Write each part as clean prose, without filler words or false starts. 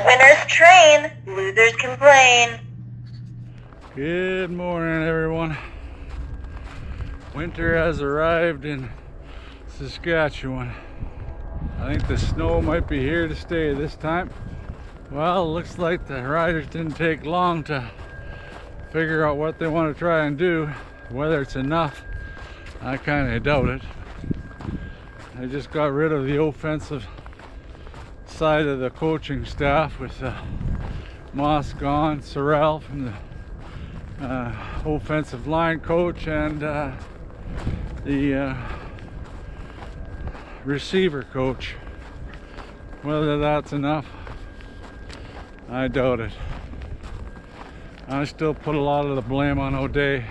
Winners train, losers complain. Good morning, everyone. Winter has arrived in Saskatchewan. I think the snow might be here to stay this time. Well, looks like the riders didn't take long to figure out what they want to try and do. Whether it's enough, I kind of doubt it. I just got rid of the offensive side of the coaching staff with Moss gone, Sorrell from the offensive line coach, and the receiver coach. Whether that's enough, I doubt it. I still put a lot of the blame on O'Day.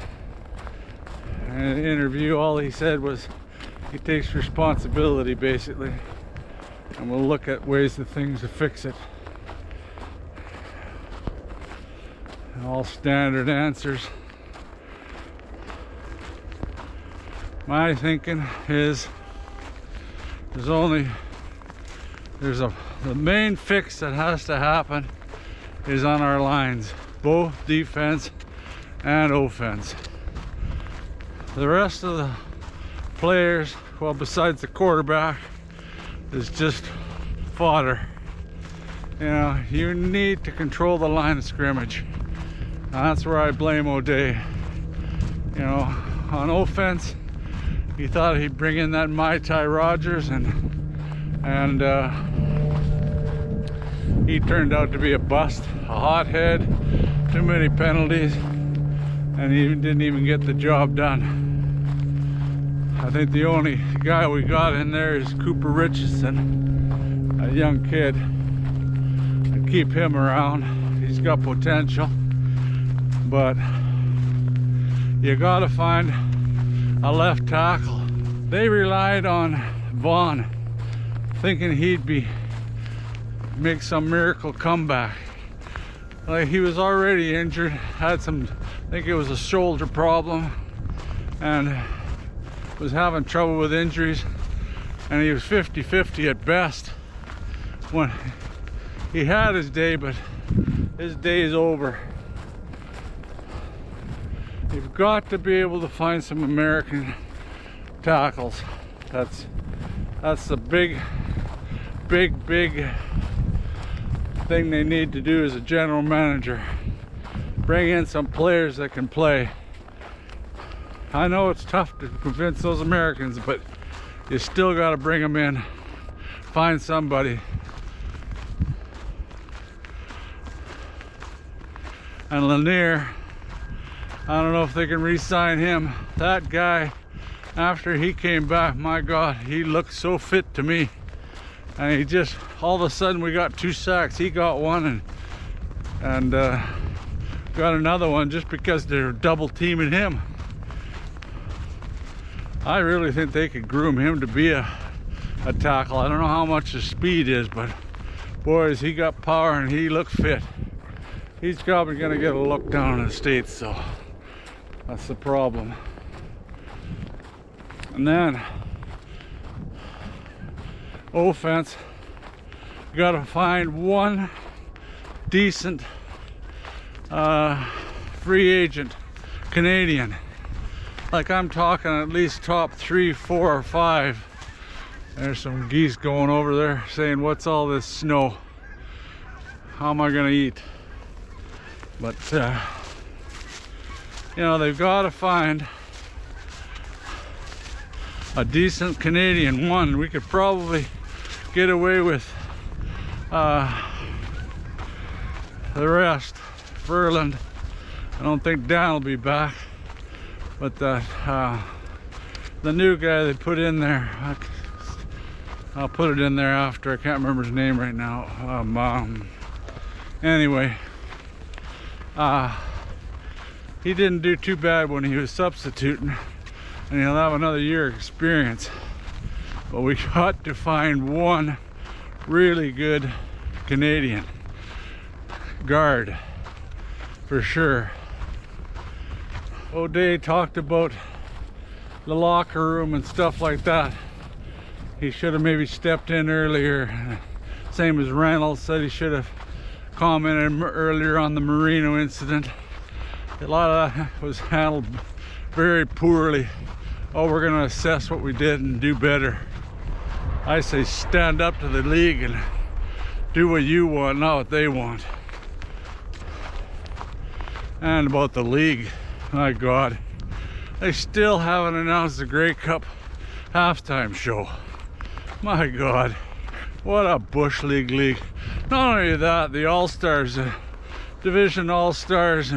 In the interview, all he said was he takes responsibility, basically, and we'll look at ways of things to fix it. All standard answers. My thinking is the main fix that has to happen is on our lines, both defense and offense. The rest of the players, well, besides the quarterback, is just fodder. You know, you need to control the line of scrimmage. That's where I blame O'Day. You know, on offense, he thought he'd bring in that yrds, and he turned out to be a bust, a hothead, too many penalties, and he didn't even get the job done. I think the only guy we got in there is Cooper Richardson, a young kid. To keep him around, he's got potential, but you gotta find a left tackle. They relied on Vaughn, thinking he'd make some miracle comeback. Like, he was already injured, had some, I think it was a shoulder problem, and was having trouble with injuries, and he was 50-50 at best. When he had his day, but his day is over. You've got to be able to find some American tackles. That's the big thing they need to do as a general manager. Bring in some players that can play. I know it's tough to convince those Americans, but you still got to bring them in. Find somebody. And Lanier, I don't know if they can re-sign him. That guy, after he came back, my God, he looked so fit to me. And he just, all of a sudden we got 2 sacks. He got one and got another one just because they're double teaming him. I really think they could groom him to be a tackle. I don't know how much his speed is, but boys, he got power and he looked fit. He's probably gonna get a look down in the States, so that's the problem. And then offense, you gotta find one decent free agent Canadian. Like, I'm talking at least top 3, 4, or 5. There's some geese going over there saying, what's all this snow? How am I gonna eat? But you know, they've got to find a decent Canadian one. We could probably get away with the rest. Furland, I don't think Dan will be back, but the new guy they put in there, I'll put it in there after. I can't remember his name right now. Anyway, he didn't do too bad when he was substituting, and he'll have another year of experience. But we got to find one really good Canadian guard for sure. O'Day talked about the locker room and stuff like that. He should have maybe stepped in earlier. Same as Reynolds said, he should have commented earlier on the Merino incident. A lot of that was handled very poorly. Oh, we're going to assess what we did and do better. I say stand up to the league and do what you want, not what they want. And about the league, my God, they still haven't announced the Grey Cup halftime show. My God, what a Bush League. Not only that, the All-Stars, Division All-Stars,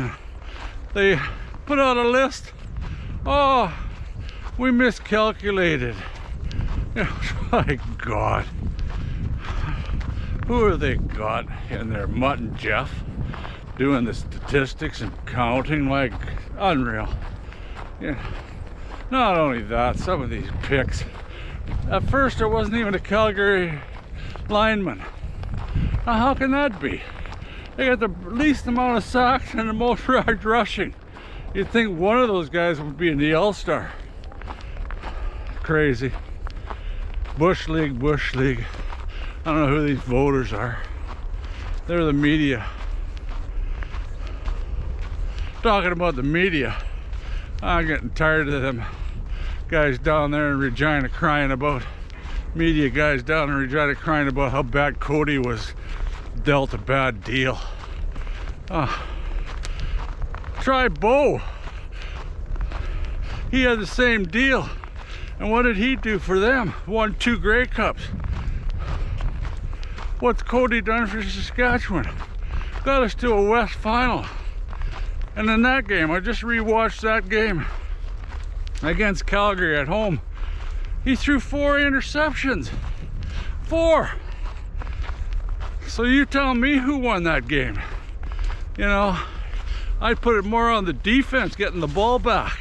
they put out a list. Oh, we miscalculated. My God. Who have they got in there? Mutt and Jeff doing the statistics and counting, like unreal. Yeah. Not only that, some of these picks. At first, there wasn't even a Calgary lineman. Now, how can that be? They got the least amount of sacks and the most yards rushing. You'd think one of those guys would be in the All-Star. Crazy. Bush League. I don't know who these voters are. They're the media. Talking about the media, I'm getting tired of them guys down there in Regina crying about, media guys down in Regina crying about how bad Cody was dealt a bad deal. Try Bo. He had the same deal. And what did he do for them? Won 2 Grey Cups. What's Cody done for Saskatchewan? Got us to a West final. And in that game, I just rewatched that game against Calgary at home. He threw 4 interceptions. 4. So you tell me who won that game. You know, I'd put it more on the defense getting the ball back.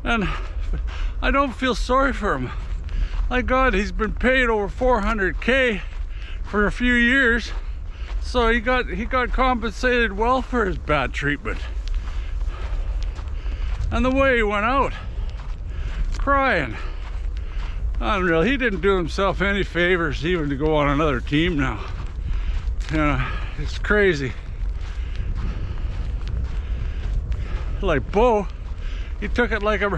And I don't feel sorry for him. My God, he's been paid over $400K for a few years, so he got compensated well for his bad treatment. And the way he went out, crying, unreal. He didn't do himself any favors even to go on another team now. You know, it's crazy. Like Bo, he took it like a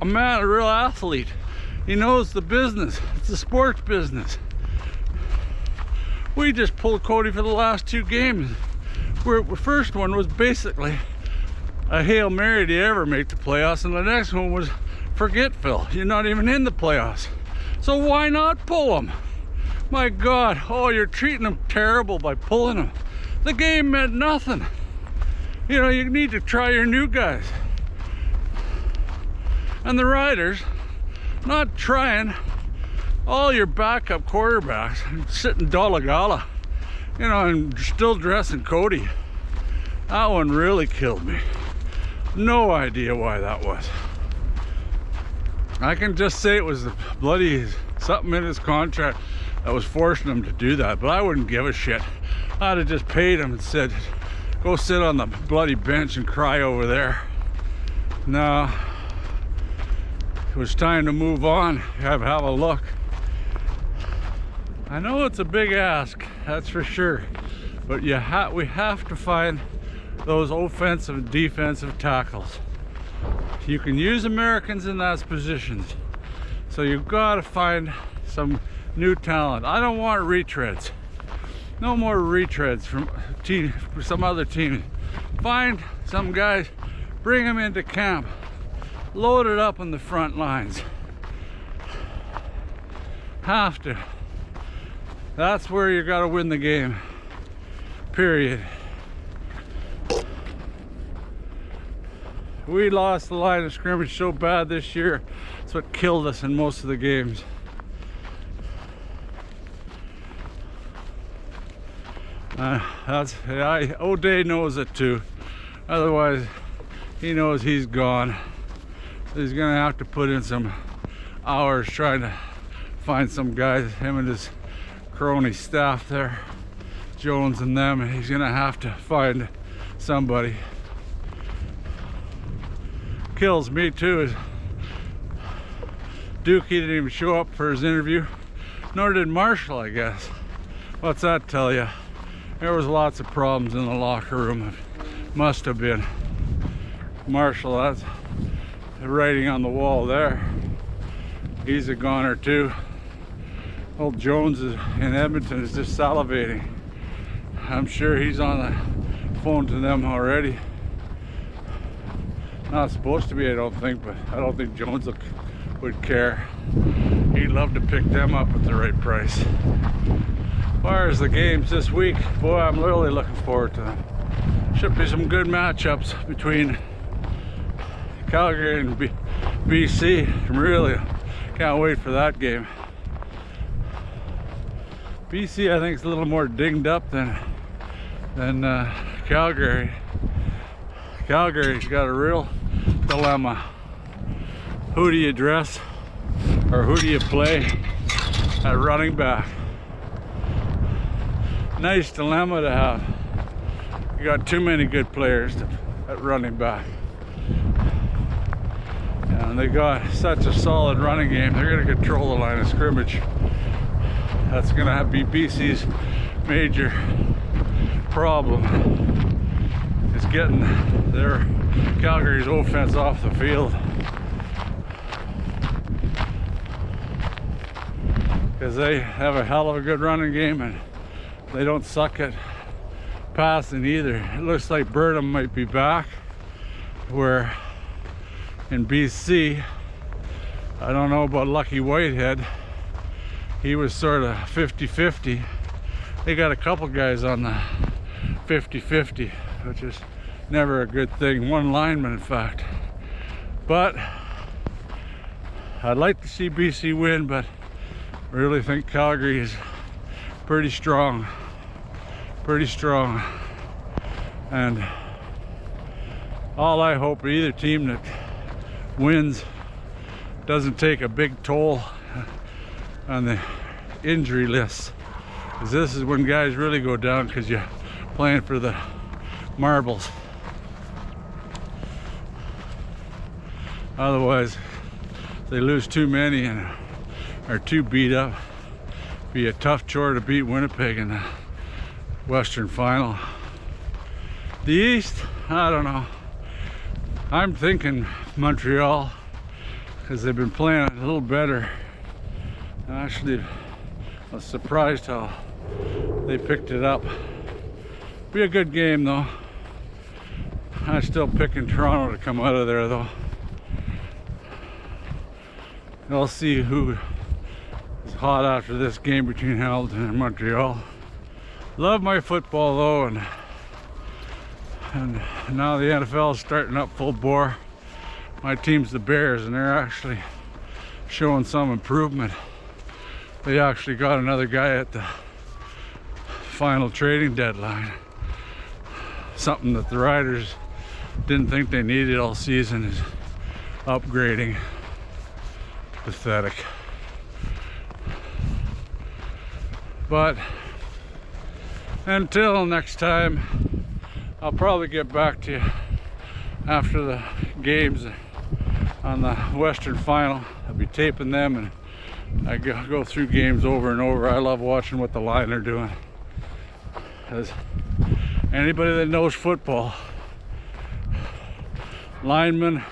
man, a real athlete. He knows the business. It's the sports business. We just pulled Cody for the last 2 games. Where the first one was basically a Hail Mary to ever make the playoffs, and the next one was forget Phil. You're not even in the playoffs. So why not pull him? My God, oh, you're treating him terrible by pulling him. The game meant nothing. You know, you need to try your new guys. And the Riders, not trying all your backup quarterbacks, sitting Dollagala, you know, and still dressing Cody. That one really killed me. No idea why that was. I can just say it was the bloody something in his contract that was forcing him to do that, but I wouldn't give a shit. I'd have just paid him and said, go sit on the bloody bench and cry over there. No. It was time to move on, have a look. I know it's a big ask, that's for sure, but we have to find those offensive and defensive tackles. You can use Americans in those positions, so you've got to find some new talent. I don't want retreads. No more retreads from some other team. Find some guys, bring them into camp. Load it up on the front lines. Have to. That's where you got to win the game. Period. We lost the line of scrimmage so bad this year. It's what killed us in most of the games. O'Day knows it too. Otherwise, he knows he's gone. He's gonna have to put in some hours trying to find some guys, him and his crony staff there, Jones and them, and he's gonna have to find somebody. Kills me too is Dookie didn't even show up for his interview, nor did Marshall, I guess. What's that tell you? There was lots of problems in the locker room. Must have been. Marshall, that's the writing on the wall there. He's a goner too. Old Jones in Edmonton is just salivating. I'm sure he's on the phone to them already. Not supposed to be, I don't think, but I don't think Jones would care. He'd love to pick them up at the right price. As far as the games this week, boy, I'm really looking forward to them. Should be some good matchups between Calgary and BC. Really can't wait for that game. BC, I think, is a little more dinged up than Calgary. Calgary's got a real dilemma. Who do you dress, or who do you play at running back? Nice dilemma to have. You got too many good players at running back. And they got such a solid running game, they're going to control the line of scrimmage. That's going to be BC's major problem, is getting their Calgary's offense off the field. Because they have a hell of a good running game and they don't suck at passing either. It looks like Burnham might be back, where in BC, I don't know about Lucky Whitehead. He was sort of 50-50. They got a couple guys on the 50-50, which is never a good thing. One lineman, in fact. But I'd like to see BC win, but I really think Calgary is pretty strong. Pretty strong. And all I hope, either team that wins doesn't take a big toll on the injury list, because this is when guys really go down, because you're playing for the marbles. Otherwise, if they lose too many and are too beat up, be a tough chore to beat Winnipeg in the Western Final. The East, I don't know. I'm thinking Montreal, because they've been playing a little better. Actually, I was surprised how they picked it up. Be a good game though. I'm still picking Toronto to come out of there though. I'll see who is hot after this game between Hamilton and Montreal. Love my football though, and now the NFL is starting up full bore. My team's the Bears, and they're actually showing some improvement. They actually got another guy at the final trading deadline. Something that the Riders didn't think they needed all season is upgrading. Pathetic. But until next time, I'll probably get back to you after the games on the Western Final. I'll be taping them, and I go through games over and over. I love watching what the line are doing. As anybody that knows football, linemen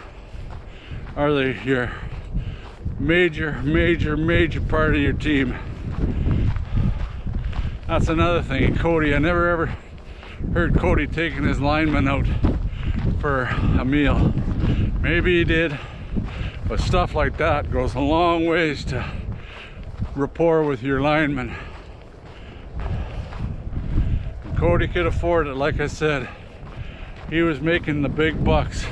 are your major part of your team. That's another thing. Cody, I never ever heard Cody taking his linemen out for a meal. Maybe he did, but stuff like that goes a long ways to rapport with your linemen. And Cody could afford it. Like I said, he was making the big bucks.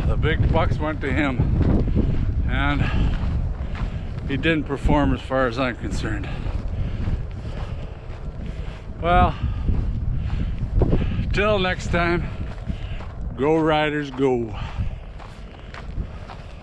The big bucks went to him, and he didn't perform as far as I'm concerned. Well, till next time, go Riders, go.